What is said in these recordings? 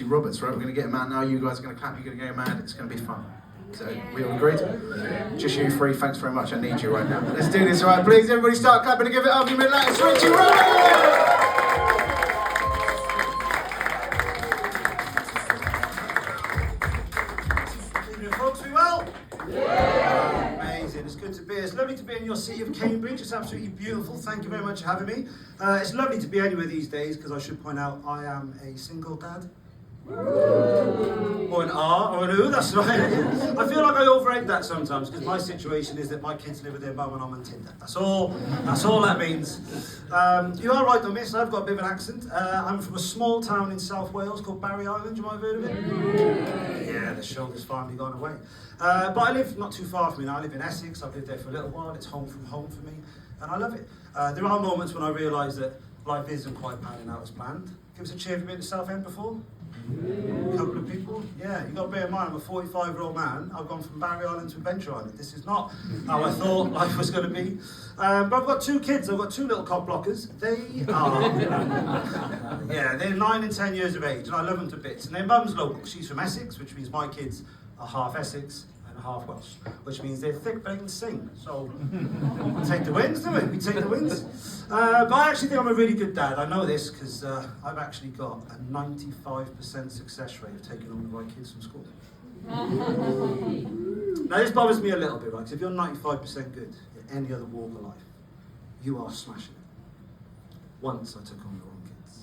Roberts, right? We're going to get him out now. You guys are going to clap. You're going to go mad. It's going to be fun. So we all agreed? Just you three. Thanks very much. I need you right now. Let's do this, right? Please, everybody, start clapping and give it up. You like it's Richie Roberts. Folks, we well? Yeah. Amazing, it's good to be here. It's lovely to be in your city of Cambridge. It's absolutely beautiful. Thank you very much for having me. It's lovely to be anywhere these days because I should point out I am a single dad. Or an R, or an U, that's right. I feel like I overrate that sometimes because my situation is that my kids live with their mum and I'm on Tinder. That's all that means. You are right though, miss, I've got a bit of an accent. I'm from a small town in South Wales called Barry Island. You might have heard of it? Yeah, the shoulder's finally gone away. But I live not too far from me now. I live in Essex. I've lived there for a little while. It's home from home for me and I love it. There are moments when I realise that life isn't quite panning out as planned. Give us a cheer if you've been to Southend before. A couple of people, yeah, you've got to bear in mind I'm a 45-year-old man. I've gone from Barry Island to Adventure Island. This is not how I thought life was going to be. But I've got two kids. I've got two little cock blockers. They are, yeah, they're 9 and 10 years of age, and I love them to bits. And their mum's local. She's from Essex, which means my kids are half Essex and half Welsh, which means they're thick, but they can sing. So we take the wins, don't we? We take the wins. But I actually think I'm a really good dad. I know this because I've actually got a 95% success rate of taking on the right kids from school. Now this bothers me a little bit, right? Because if you're 95% good in any other walk of life, you are smashing it. Once I took on the wrong kids.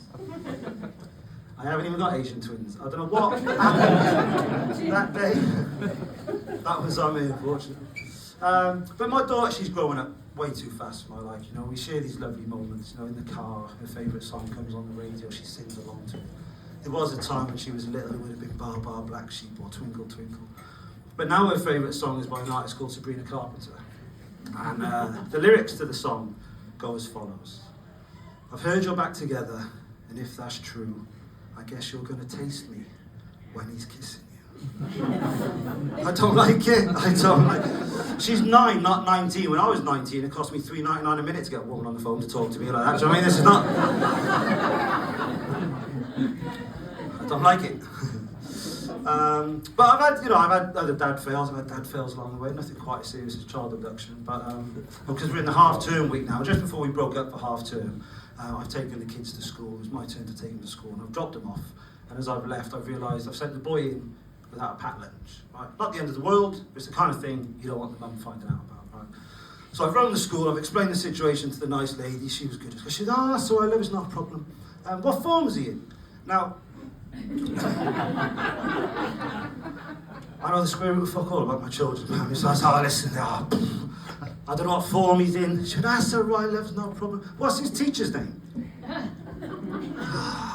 I haven't even got Asian twins. I don't know what happened that day. That was on me, unfortunately. But my daughter, she's growing up way too fast for my life. You know, we share these lovely moments. You know, in the car, her favourite song comes on the radio. She sings along to it. There was a time when she was little, it would have been Bar Bar Black Sheep or Twinkle Twinkle. But now her favourite song is by an artist called Sabrina Carpenter. And the lyrics to the song go as follows. I've heard you're back together, and if that's true, I guess you're gonna taste me when he's kissing you. I don't like it. I don't like it. She's 9, not 19. When I was 19, it cost me $3.99 a minute to get a woman on the phone to talk to me like that. Do you know what I mean? This is not. I don't like it. But I've had other dad fails. I've had dad fails along the way. Nothing quite as serious as child abduction. But because we're in the half-term week now, just before we broke up for half-term, I've taken the kids to school. It was my turn to take them to school, and I've dropped them off. And as I've left, I've realised I've sent the boy in without a packed lunch. Right? Not the end of the world, but it's the kind of thing you don't want the mum finding out about. Right? So I've run the school, I've explained the situation to the nice lady. She was good. She said, that's all right, love, it's not a problem. What form is he in? Now, I know the square root of fuck all about my children. So I said, listen, I don't know what form he's in. She said, that's all right, love, no problem. What's his teacher's name?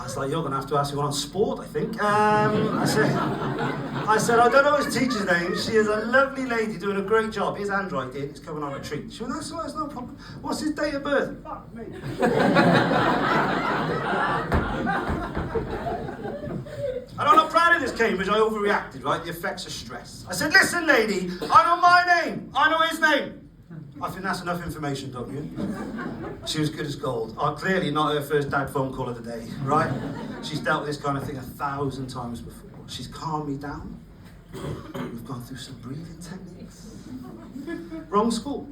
It's like, you're going to have to ask me one on sport, I think. I said, I don't know his teacher's name. She is a lovely lady doing a great job. His handwriting is coming on a treat. She went, that's all right, no problem. What's his date of birth? Fuck me. And I'm not proud of this, Cambridge. I overreacted, right? The effects of stress. I said, listen, lady, I know my name. I know his name. I think that's enough information, don't you? She was good as gold. Clearly not her first dad phone call of the day, right? She's dealt with this kind of thing 1,000 times before. She's calmed me down. We've gone through some breathing techniques. Wrong school.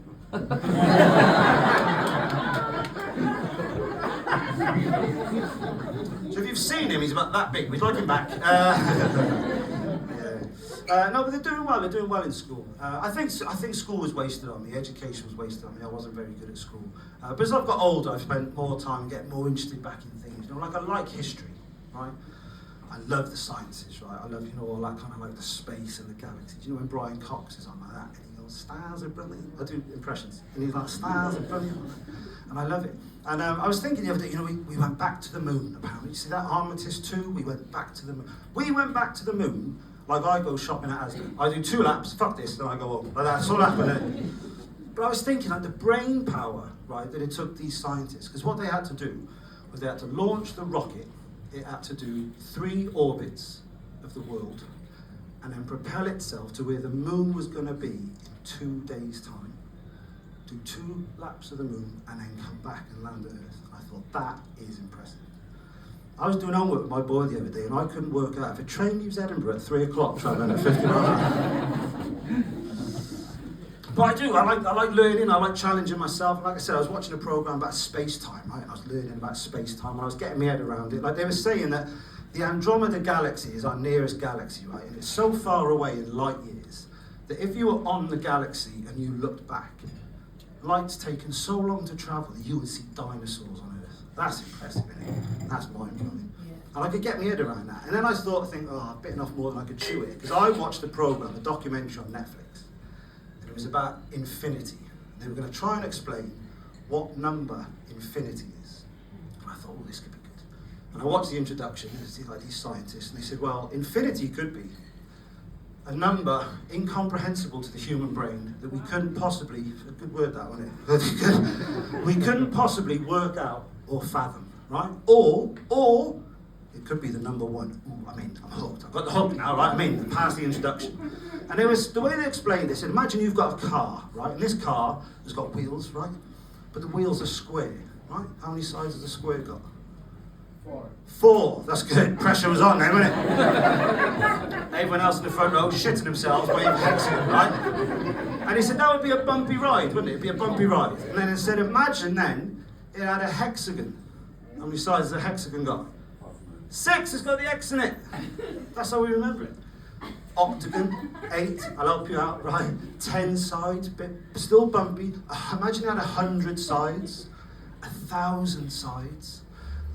So if you've seen him, he's about that big. We'd like him back. No, but they're doing well. They're doing well in school. I think school was wasted on me. Education was wasted on me. I wasn't very good at school. But as I've got older, I've spent more time getting more interested back in things. You know, like I like history, right? I love the sciences, right? I love, all that kind of like the space and the galaxies. You know, when Brian Cox is on like that, and he goes, stars are brilliant. I do impressions, and he's like, stars are brilliant. And I love it. And I was thinking the other day, we went back to the moon, apparently. You see that Armistice 2? We went back to the moon. We went back to the moon like I go shopping at Asda. I do 2 laps, fuck this, then I go home. Like that's all happening. But I was thinking, like the brain power, right, that it took these scientists, because what they had to do was they had to launch the rocket. It had to do 3 orbits of the world and then propel itself to where the moon was going to be in 2 days' time. Do 2 laps of the moon and then come back and land at Earth. I thought, that is impressive. I was doing homework with my boy the other day, and I couldn't work out if a train leaves Edinburgh at 3 o'clock travelling at 50 miles an hour. But I do, I like learning, I like challenging myself. Like I said, I was watching a programme about space-time, right? And I was learning about space-time, and I was getting my head around it. Like they were saying that the Andromeda Galaxy is our nearest galaxy, right? And it's so far away in light years that if you were on the galaxy and you looked back, light's taken so long to travel that you would see dinosaurs on Earth. That's impressive, isn't it? That's mind-blowing. And I could get my head around that. And then I started thinking, oh, I've bitten off more than I could chew it. Because I watched a programme, a documentary on Netflix. And it was about infinity. They were going to try and explain what number infinity is. And I thought, oh, this could be good. And I watched the introduction, and it's like these scientists, and they said, well, infinity could be a number incomprehensible to the human brain that we couldn't possibly, a good word that, wasn't it? We couldn't possibly work out or fathom, right? Or it could be the number one. Ooh, I'm hooked. I've got the hook now, right? Past the introduction. And it was, the way they explained this, imagine you've got a car, right? And this car has got wheels, right? But the wheels are square, right? How many sides has the square got? 4. That's good. Pressure was on there, wasn't it? Everyone else in the front row shitting themselves waiting for hexagon, right? And he said that would be a bumpy ride, wouldn't it? It'd be a bumpy ride. And then he said, imagine then it had a hexagon. How many sides has a hexagon got? 6. It's got the X in it. That's how we remember it. Octagon, 8. I'll help you out, right? 10 sides, but still bumpy. Imagine it had 100 sides, 1,000 sides.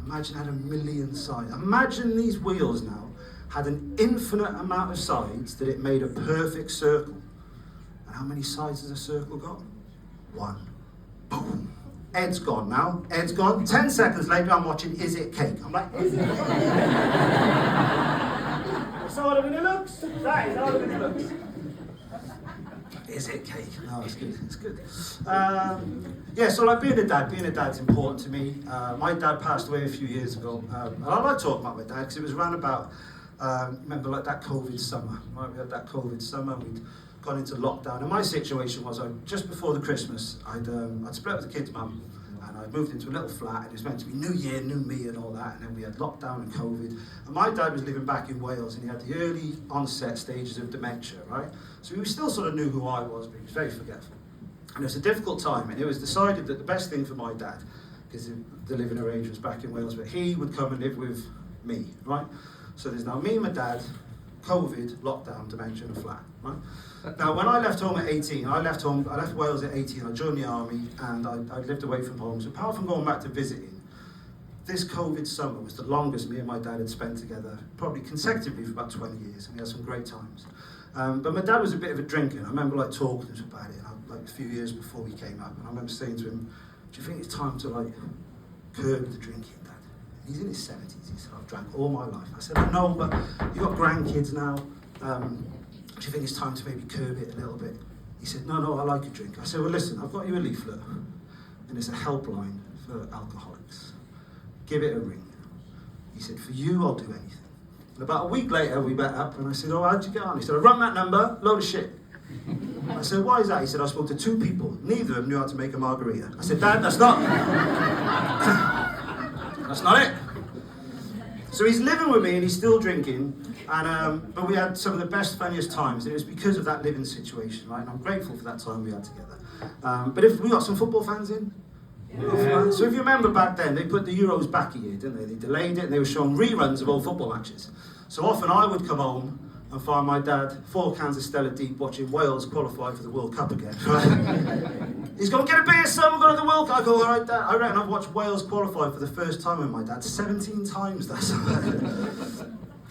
Imagine it had 1,000,000 sides. Imagine these wheels now had an infinite amount of sides that it made a perfect circle. And how many sides has a circle got? 1. Boom. Ed's gone now. Ed's gone. 10 seconds later, I'm watching Is It Cake? I'm like, is it cake? That's harder than it looks. That is harder than it looks. Is it cake? No, it's good. It's good. Yeah, so like being a dad's important to me. My dad passed away a few years ago. And I like talking about my dad because it was around about, remember like that COVID summer. Right? We had that COVID summer. We'd gone into lockdown. And my situation was, just before the Christmas, I'd split with the kids' mum. And I moved into a little flat, and it was meant to be New Year, new me and all that, and then we had lockdown and COVID. And my dad was living back in Wales, and he had the early onset stages of dementia, right? So he still sort of knew who I was, but he was very forgetful. And it was a difficult time, and it was decided that the best thing for my dad, because the living arrangements back in Wales, but he would come and live with me, right? So there's now me and my dad, COVID, lockdown, dementia, and a flat, right? Now, when I left home at 18, I left Wales at 18, I joined the army, and I lived away from home. So apart from going back to visiting, this COVID summer was the longest me and my dad had spent together, probably consecutively for about 20 years, and we had some great times. But my dad was a bit of a drinker. I remember like talking to him about it, like a few years before we came up, and I remember saying to him, do you think it's time to like curb the drinking, Dad? And he's in his 70s, he said, I've drank all my life. I said, I know, but you've got grandkids now. Do you think it's time to maybe curb it a little bit? He said, no, I like a drink. I said, well, listen, I've got you a leaflet, and it's a helpline for alcoholics. Give it a ring. He said, for you, I'll do anything. And about a week later, we met up, and I said, oh, how'd you get on? He said, I rung that number, load of shit. I said, why is that? He said, I spoke to 2 people. Neither of them knew how to make a margarita. I said, Dad, that's not it. So he's living with me, and he's still drinking. And but we had some of the best, funniest times. It was because of that living situation, right? And I'm grateful for that time we had together. But if we got some football fans in, yeah. So if you remember back then, they put the Euros back a year, didn't they? They delayed it, and they were showing reruns of old football matches. So often I would come home and find my dad 4 cans of Stella Deep watching Wales qualify for the World Cup again. Right? He's going, get a beer, son, we're going to the World Cup. I go, all right, Dad. I reckon I've watched Wales qualify for the first time with my dad 17 times. That's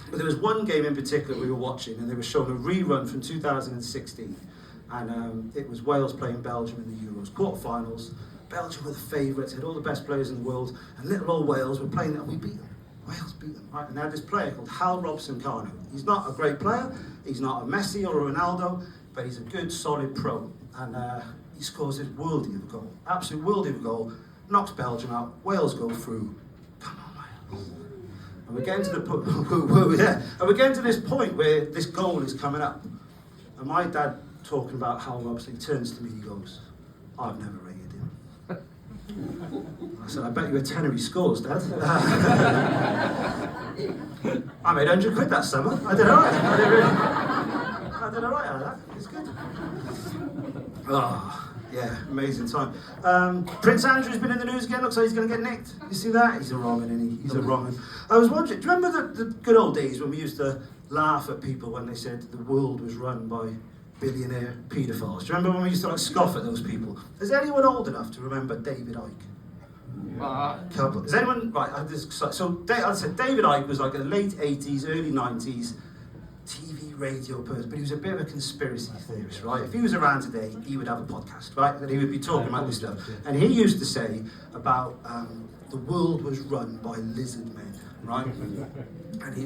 But there was one game in particular we were watching, and they were showing a rerun from 2016. And it was Wales playing Belgium in the Euros quarterfinals. Belgium were the favourites, had all the best players in the world, and little old Wales were playing them, and we beat them. Wales beat them, right? And they had this player called Hal Robson-Kanu. He's not a great player, he's not a Messi or a Ronaldo, but he's a good, solid pro. And he scores this worldie of a goal, absolute worldie of a goal, knocks Belgium out, Wales go through. Come on, Wales. And we're getting to this point where this goal is coming up. And my dad, talking about Hal Robson, he turns to me, he goes, I've never rated him. I said, I bet you a tenner he scores, Dad. I made 100 quid that summer. I did alright. I did alright out of that. It's good. Oh, yeah, amazing time. Prince Andrew's been in the news again. Looks like he's going to get nicked. You see that? He's a wrong un, isn't he? He's a wrong un. I was wondering, do you remember the good old days when we used to laugh at people when they said the world was run by billionaire paedophiles? Do you remember when we used to like scoff at those people? Is anyone old enough to remember David Icke? Couple. Is anyone right? I'd say David Icke was like a late 80s, early 90s TV radio person, but he was a bit of a conspiracy theorist, right? If he was around today, he would have a podcast, right? And he would be talking about this stuff. And he used to say about the world was run by lizard men, right? And he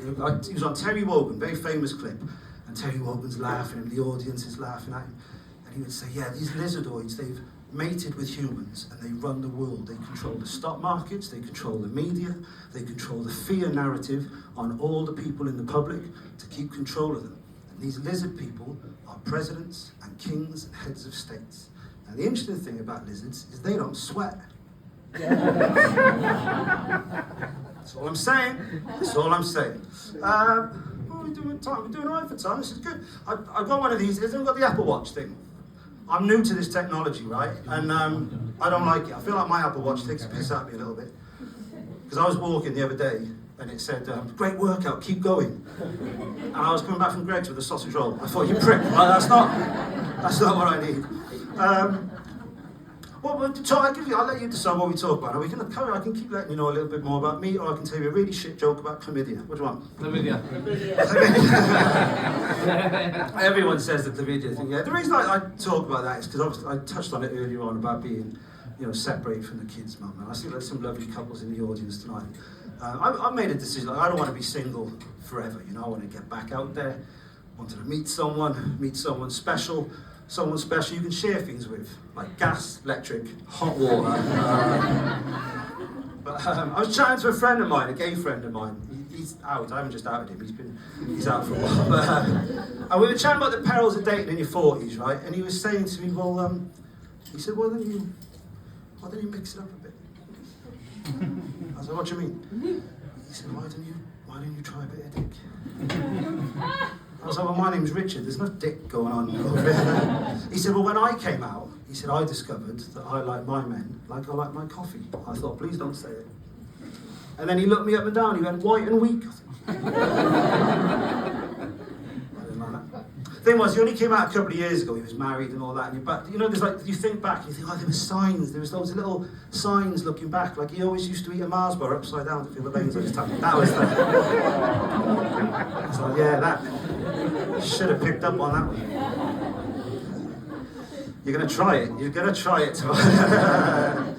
was on Terry Wogan, very famous clip, and Terry Wogan's laughing and the audience is laughing at him. And he would say, yeah, these lizardoids, they've mated with humans and they run the world. They control the stock markets, they control the media, they control the fear narrative on all the people in the public to keep control of them. And these lizard people are presidents and kings and heads of states. And the interesting thing about lizards is they don't sweat. That's all I'm saying. That's all I'm saying. What are we doing with time? We're doing all right for time. This is good. I've got one of these. Has anyone got the Apple Watch thing? I'm new to this technology, right? And I don't like it. I feel like my Apple Watch takes a piss out of me a little bit. Because I was walking the other day and it said, great workout, keep going. And I was coming back from Greggs with a sausage roll. I thought, you prick, that's not what I need. I'll let you decide what we talk about. We can carry on. I can keep letting you know a little bit more about me, or I can tell you a really shit joke about chlamydia. What do you want? Chlamydia. Everyone says the chlamydia thing. Yeah. The reason I talk about that is because I touched on it earlier on about being, separated from the kids' mum. And I see there's some lovely couples in the audience tonight. I made a decision. I don't want to be single forever. I want to get back out there. I wanted to meet someone special. Someone special you can share things with, like gas, electric, hot water. But I was chatting to a friend of mine, a gay friend of mine. He's out. I haven't just outed him. He's out for a while. But and we were chatting about the perils of dating in your 40s, right? And he was saying to me, well, he said, why don't you mix it up a bit? I was like, what do you mean? He said, why don't you try a bit of dick? I was like, well, my name's Richard, there's no dick going on over here. He said, well, when I came out, he said, I discovered that I like my men like I like my coffee. I thought, please don't say it. And then he looked me up and down, he went, white and weak. I didn't like that. Thing was, he only came out a couple of years ago, he was married and all that, and there's like, you think back, you think, oh, there were signs, there was loads of little signs looking back, like he always used to eat a Mars bar upside down to feel the veins on his tongue. That was the... So yeah, that... Should have picked up on that one. You're going to try it. You're going to try it tomorrow.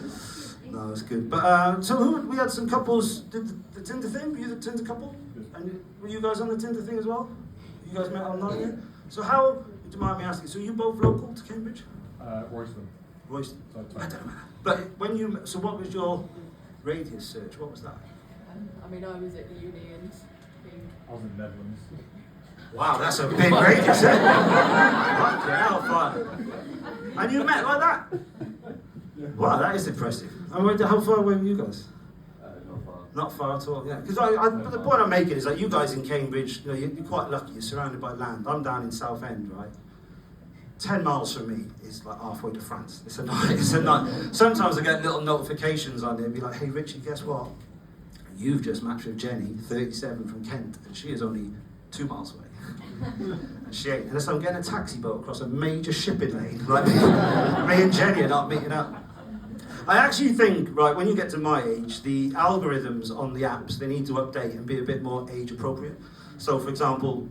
No, it's good. But so we had some couples. Did the Tinder thing? Were you the Tinder couple? And were you guys on the Tinder thing as well? You guys met online yet? So how? Do you mind me asking? So you both local to Cambridge? Royston. Royston. I don't know. But when you so what was your radius search? What was that? I was at uni and I was in the Netherlands. Wow, that's a big radius, eh? Okay, how far? And you met like that? Wow, that is impressive. And how far away were you guys? Not far. Not far at all, yeah. Because the point I'm making is that you guys in Cambridge, you're quite lucky, you're surrounded by land. I'm down in Southend, right? 10 miles from me is like halfway to France. It's a night. Sometimes I get little notifications on there, be like, hey Richie, guess what? You've just matched with Jenny, 37 from Kent, and she is only 2 miles away. And she ain't. And so I'm getting a taxi boat across a major shipping lane. Like me and Jenny are not meeting up. I actually think, right, when you get to my age, the algorithms on the apps, they need to update and be a bit more age appropriate. So for example,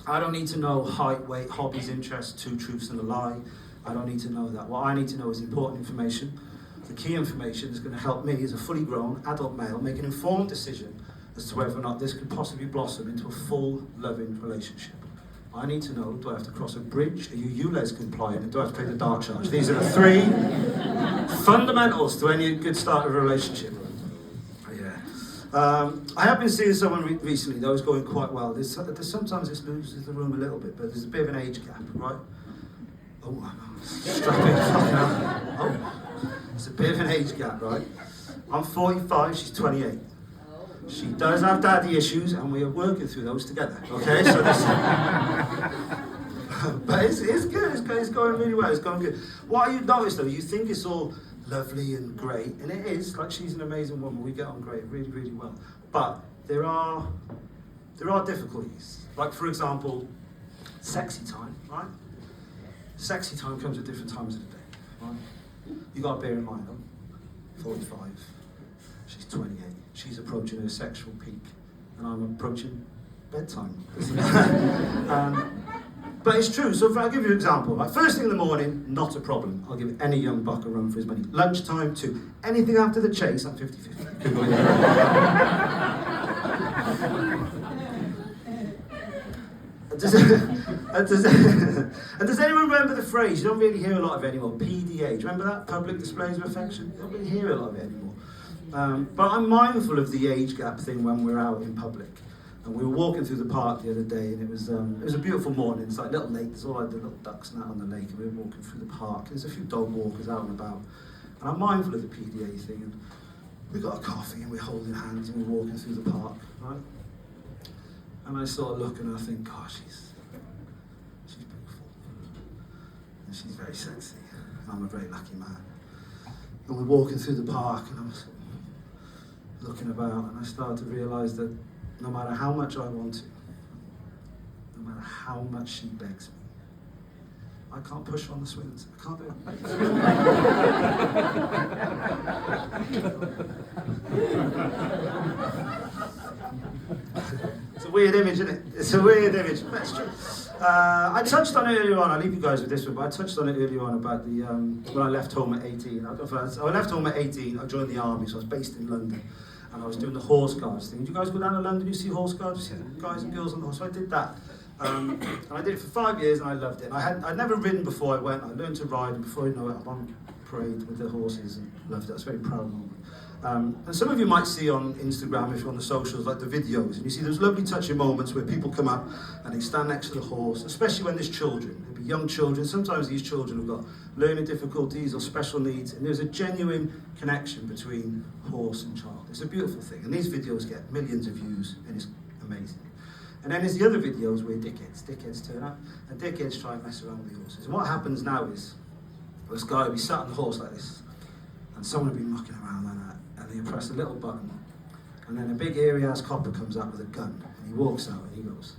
I don't need to know height, weight, hobbies, interests, 2 truths and a lie. I don't need to know that. What I need to know is important information. The key information is going to help me as a fully grown adult male make an informed decision as to whether or not this could possibly blossom into a full, loving relationship. I need to know, do I have to cross a bridge? Are you ULEZ compliant? And do I have to pay the dart charge? These are the 3 fundamentals to any good start of a relationship. Yeah. I have been seeing someone recently that was going quite well. Sometimes this loses the room a little bit, but there's a bit of an age gap, right? Oh, strapping. Oh. It's a bit of an age gap, right? I'm 45, she's 28. She does have daddy issues, and we are working through those together. Okay, so this, but it's good. It's going really well. It's going good. What you notice though, you think it's all lovely and great, and it is. Like, she's an amazing woman. We get on great, really, really well. But there are difficulties. Like, for example, sexy time, right? Sexy time comes at different times of the day, right? You got to bear in mind, I'm 45. She's 28. She's approaching her sexual peak, and I'm approaching bedtime. But it's true. So I'll give you an example. Like, first thing in the morning, not a problem. I'll give any young buck a run for his money. Lunchtime, too. Anything after the chase, I'm 50-50. Does anyone remember the phrase? You don't really hear a lot of it anymore. PDA. Do you remember that? Public displays of affection. You don't really hear a lot of it anymore. But I'm mindful of the age gap thing when we're out in public. And we were walking through the park the other day, and it was a beautiful morning. It's like a little lake. There's all like the little ducks and that on the lake, and we were walking through the park. There's a few dog walkers out and about, and I'm mindful of the PDA thing. And we got a coffee, and we're holding hands, and we're walking through the park, right? And I sort of look, and I think, gosh, she's beautiful, and she's very sexy. And I'm a very lucky man. And we're walking through the park, and I'm sort of looking about, and I start to realise that no matter how much I want to, no matter how much she begs me, I can't push her on the swings. I can't do it. It's a weird image, isn't it? It's a weird image. That's true. I touched on it earlier on. I'll leave you guys with this one, but I touched on it earlier on about the when I left home at 18. I left home at 18. I joined the army, so I was based in London. And I was doing the horse guards thing. Did you guys go down to London? You see horse guards? You see the guys and girls on the horse? So I did that. And I did it for 5 years, and I loved it. I'd never ridden before I went. I learned to ride, and before you know it, I'm on parade with the horses, and loved it. I was very proud of them. And some of you might see on Instagram, if you're on the socials, like the videos, and you see those lovely touching moments where people come up and they stand next to the horse, especially when there's children. There'll be young children. Sometimes these children have got learning difficulties or special needs, and there's a genuine connection between horse and child. It's a beautiful thing, and these videos get millions of views, and it's amazing. And then there's the other videos where dickheads turn up, and dickheads try and mess around with the horses. And what happens now is, this guy will be sat on the horse like this, and someone will be mucking around like that, and they press a little button, and then a big hairy-ass copper comes out with a gun, and he walks out and he goes,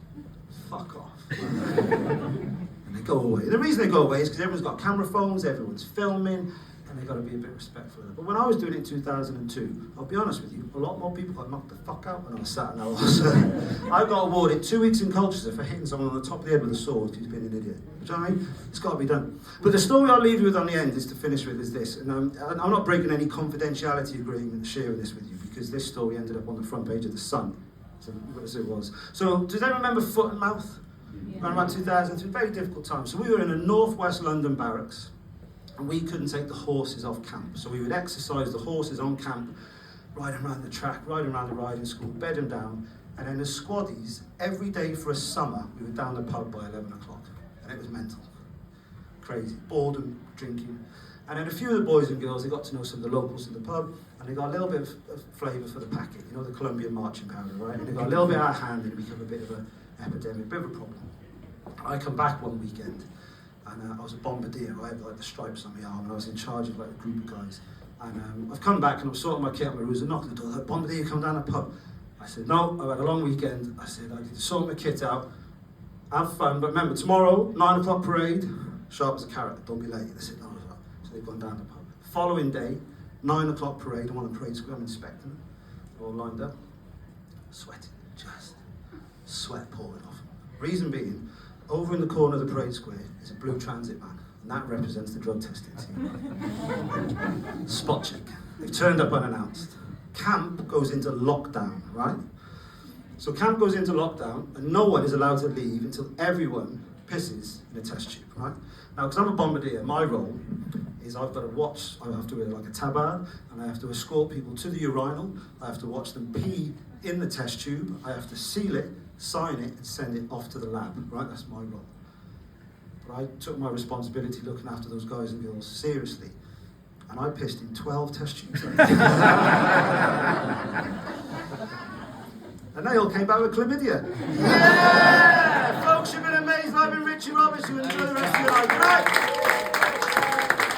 fuck off. And they go away. The reason they go away is because everyone's got camera phones, everyone's filming, and they've got to be a bit respectful of it. But when I was doing it in 2002, I'll be honest with you, a lot more people got knocked the fuck out when I was sat on that horse. I got awarded 2 weeks in Colchester for hitting someone on the top of the head with a sword because he's been an idiot. Do you know what I mean? It's got to be done. But the story I'll leave you with on the end is to finish with is this. And I'm not breaking any confidentiality agreement sharing this with you, because this story ended up on the front page of The Sun. So, as it was. So, does anyone remember Foot and Mouth? Yeah. Around 2003, very difficult time. So we were in a northwest London barracks, and we couldn't take the horses off camp. So we would exercise the horses on camp, ride them around the track, ride them around the riding school, bed them down, and then as squaddies, every day for a summer, we were down the pub by 11 o'clock, and it was mental. Crazy. Boredom, drinking. And then a few of the boys and girls, they got to know some of the locals in the pub, and they got a little bit of flavour for the packet, you know, the Colombian marching powder, right? And they got a little bit out of hand, and it became a bit of an epidemic, a bit of a problem. I come back one weekend, and I was a bombardier, right? Like the stripes on my arm, and I was in charge of like a group of guys. And I've come back, and I'm sorting my kit out my room, and knocking the door, like, bombardier, come down the pub. I said, no, I've had a long weekend. I said, I need to sort my kit out, have fun, but remember, tomorrow, 9 o'clock parade, sharp as a carrot, don't be late. They said, no, so they've gone down the pub. Following day, 9 o'clock parade, I'm on the parade square, I'm inspecting them. They're all lined up, sweating, just sweat pouring off. Reason being, over in the corner of the parade square is a blue transit van, and that represents the drug testing team. Spot check. They've turned up unannounced. Camp goes into lockdown, right? So camp goes into lockdown, and no one is allowed to leave until everyone pisses in a test tube, right? Now, because I'm a bombardier, my role is I've got to watch, I have to wear like a tabard, and I have to escort people to the urinal, I have to watch them pee in the test tube, I have to seal it, sign it, and send it off to the lab, right? That's my role. But I took my responsibility looking after those guys and girls seriously. and I pissed in 12 test tubes. And they all came back with chlamydia. Yeah! Folks, you've been amazing. I've been Richie Roberts. You enjoy the rest of your life. Good night.